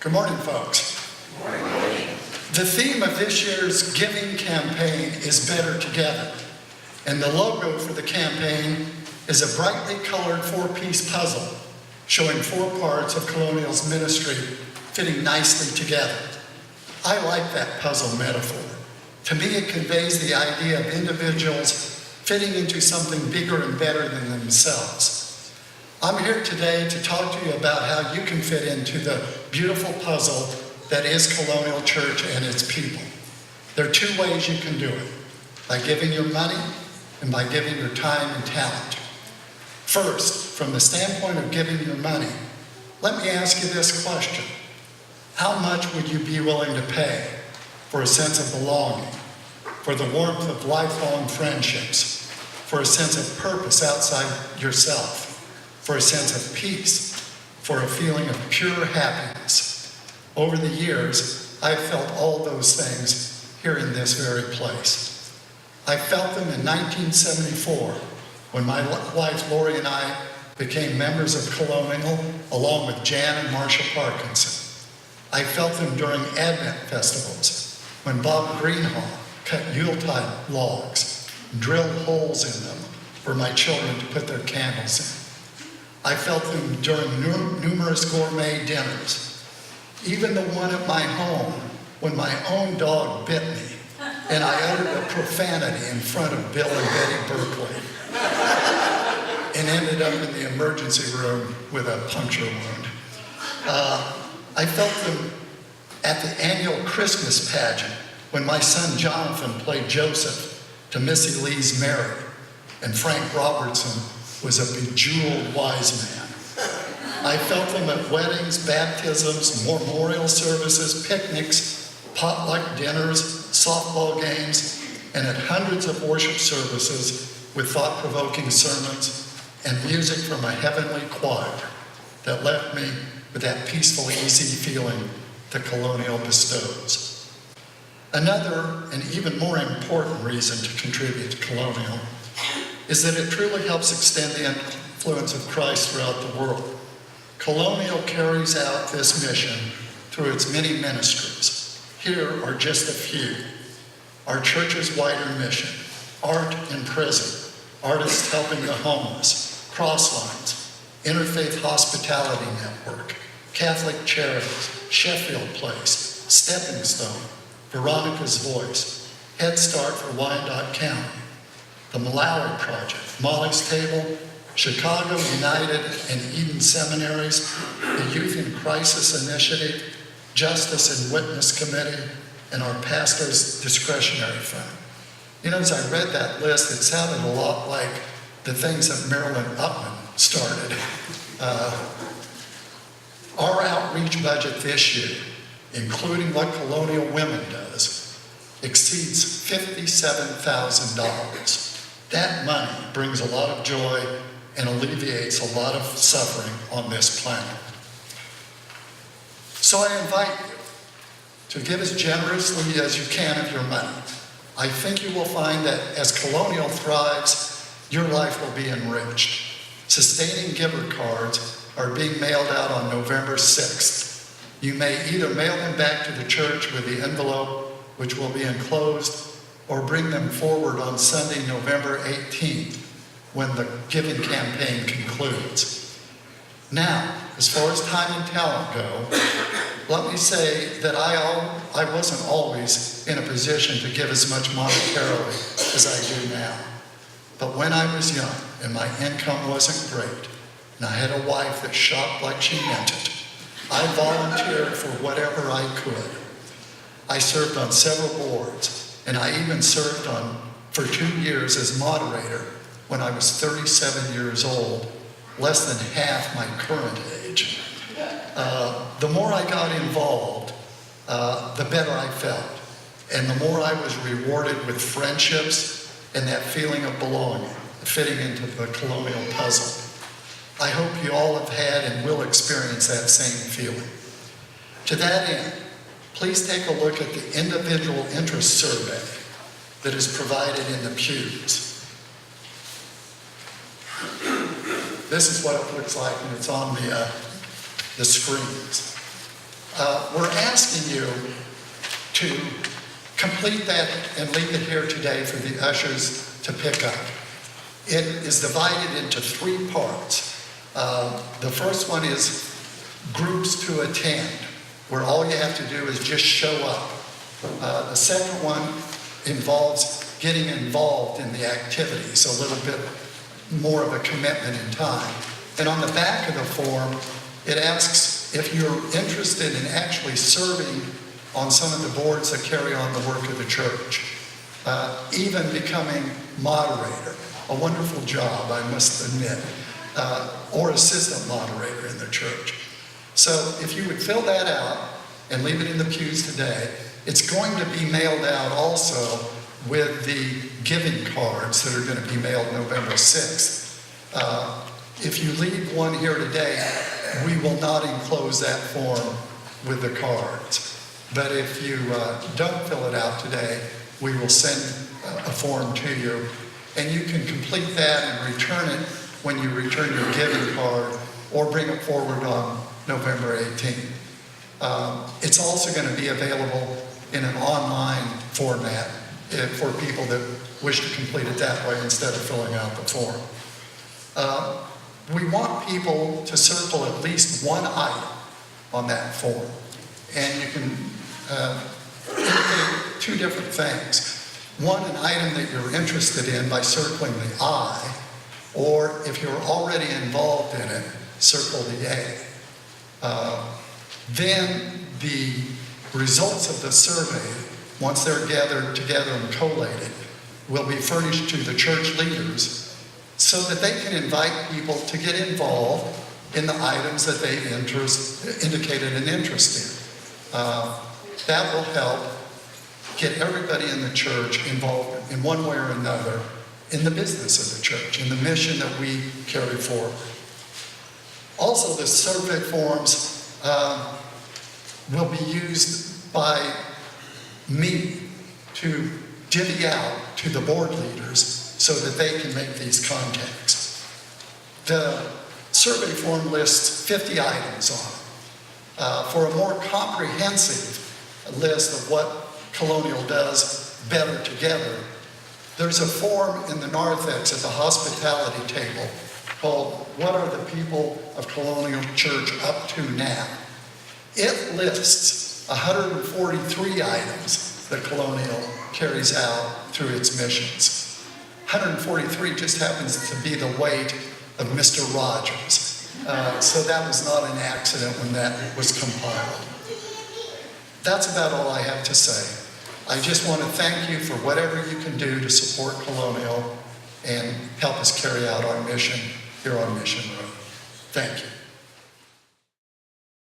Good morning, folks. Good morning. The theme of this year's giving campaign is Better Together. And the logo for the campaign is a brightly colored four-piece puzzle showing four parts of Colonial's ministry fitting nicely together. I like that puzzle metaphor. To me, it conveys the idea of individuals fitting into something bigger and better than themselves. I'm here today to talk to you about how you can fit into the beautiful puzzle that is Colonial Church and its people. There are two ways you can do it: by giving your money and by giving your time and talent. First, from the standpoint of giving your money, let me ask you this question. How much would you be willing to pay for a sense of belonging, for the warmth of lifelong friendships, for a sense of purpose outside yourself, for a sense of peace, for a feeling of pure happiness? Over the years, I've felt all those things here in this very place. I felt them in 1974 when my wife Lori and I became members of Colonial along with Jan and Marcia Parkinson. I felt them during Advent festivals when Bob Greenhall cut Yuletide logs and drilled holes in them for my children to put their candles in. I felt them during numerous gourmet dinners, even the one at my home when my own dog bit me and I uttered a profanity in front of Bill and Betty Berkeley and ended up in the emergency room with a puncture wound. I felt them at the annual Christmas pageant when my son Jonathan played Joseph to Missy Lee's Mary and Frank Robertson was a bejeweled wise man. I felt them at weddings, baptisms, memorial services, picnics, potluck dinners, softball games, and at hundreds of worship services with thought-provoking sermons and music from a heavenly choir that left me with that peaceful, easy feeling that Colonial bestows. Another and even more important reason to contribute to Colonial is that it truly helps extend the influence of Christ throughout the world. Colonial carries out this mission through its many ministries. Here are just a few. Our church's wider mission: art in prison, artists helping the homeless, Crosslines, Interfaith Hospitality Network, Catholic Charities, Sheffield Place, Stepping Stone, Veronica's Voice, Head Start for Wyandotte County, the Malawi Project, Molly's Table, Chicago United and Eden Seminaries, the Youth in Crisis Initiative, Justice and Witness Committee, and our pastor's discretionary fund. You know, as I read that list, it sounded a lot like the things that Marilyn Upman started. Our outreach budget this year, including what Colonial Women does, exceeds $57,000. That money brings a lot of joy and alleviates a lot of suffering on this planet. So I invite you to give as generously as you can of your money. I think you will find that as Colonial thrives, your life will be enriched. Sustaining giver cards are being mailed out on November 6th. You may either mail them back to the church with the envelope, which will be enclosed, or bring them forward on Sunday, November 18th, when the giving campaign concludes. Now, as far as time and talent go, let me say that I wasn't always in a position to give as much monetarily as I do now. But when I was young and my income wasn't great, and I had a wife that shopped like she meant it, I volunteered for whatever I could. I served on several boards, and I even served for 2 years as moderator when I was 37 years old, less than half my current age. The more I got involved, the better I felt, and the more I was rewarded with friendships and that feeling of belonging, fitting into the Colonial puzzle. I hope you all have had and will experience that same feeling. To that end, please take a look at the individual interest survey that is provided in the pews. This is what it looks like when it's on the screens. We're asking you to complete that and leave it here today for the ushers to pick up. It is divided into 3 parts. The first one is groups to attend, where all you have to do is just show up. The second one involves getting involved in the activity, so a little bit more of a commitment in time. And on the back of the form, it asks if you're interested in actually serving on some of the boards that carry on the work of the church, even becoming moderator, a wonderful job, I must admit, or assistant moderator in the church. So if you would fill that out and leave it in the pews today, it's going to be mailed out also with the giving cards that are going to be mailed November 6th. If you leave one here today, we will not enclose that form with the cards. But if you don't fill it out today, we will send a form to you, and you can complete that and return it when you return your giving card, or bring it forward on November 18th. It's also going to be available in an online format for people that wish to complete it that way instead of filling out the form. We want people to circle at least one item on that form, and you can indicate 2 different things. One, an item that you're interested in by circling the I, or if you're already involved in it, circle the A. Then the results of the survey, once they're gathered together and collated, will be furnished to the church leaders so that they can invite people to get involved in the items that they've indicated an interest in. That will help get everybody in the church involved in one way or another in the business of the church, in the mission that we carry forward. Also, the survey forms will be used by me to divvy out to the board leaders so that they can make these contacts. The survey form lists 50 items on it. For a more comprehensive list of what Colonial does better together, there's a form in the narthex at the hospitality table called "What are the people of Colonial Church up to now?" It lists 143 items that Colonial carries out through its missions. 143 just happens to be the weight of Mr. Rogers. So that was not an accident when that was compiled. That's about all I have to say. I just want to thank you for whatever you can do to support Colonial and help us carry out our mission here on Mission Road. Thank you.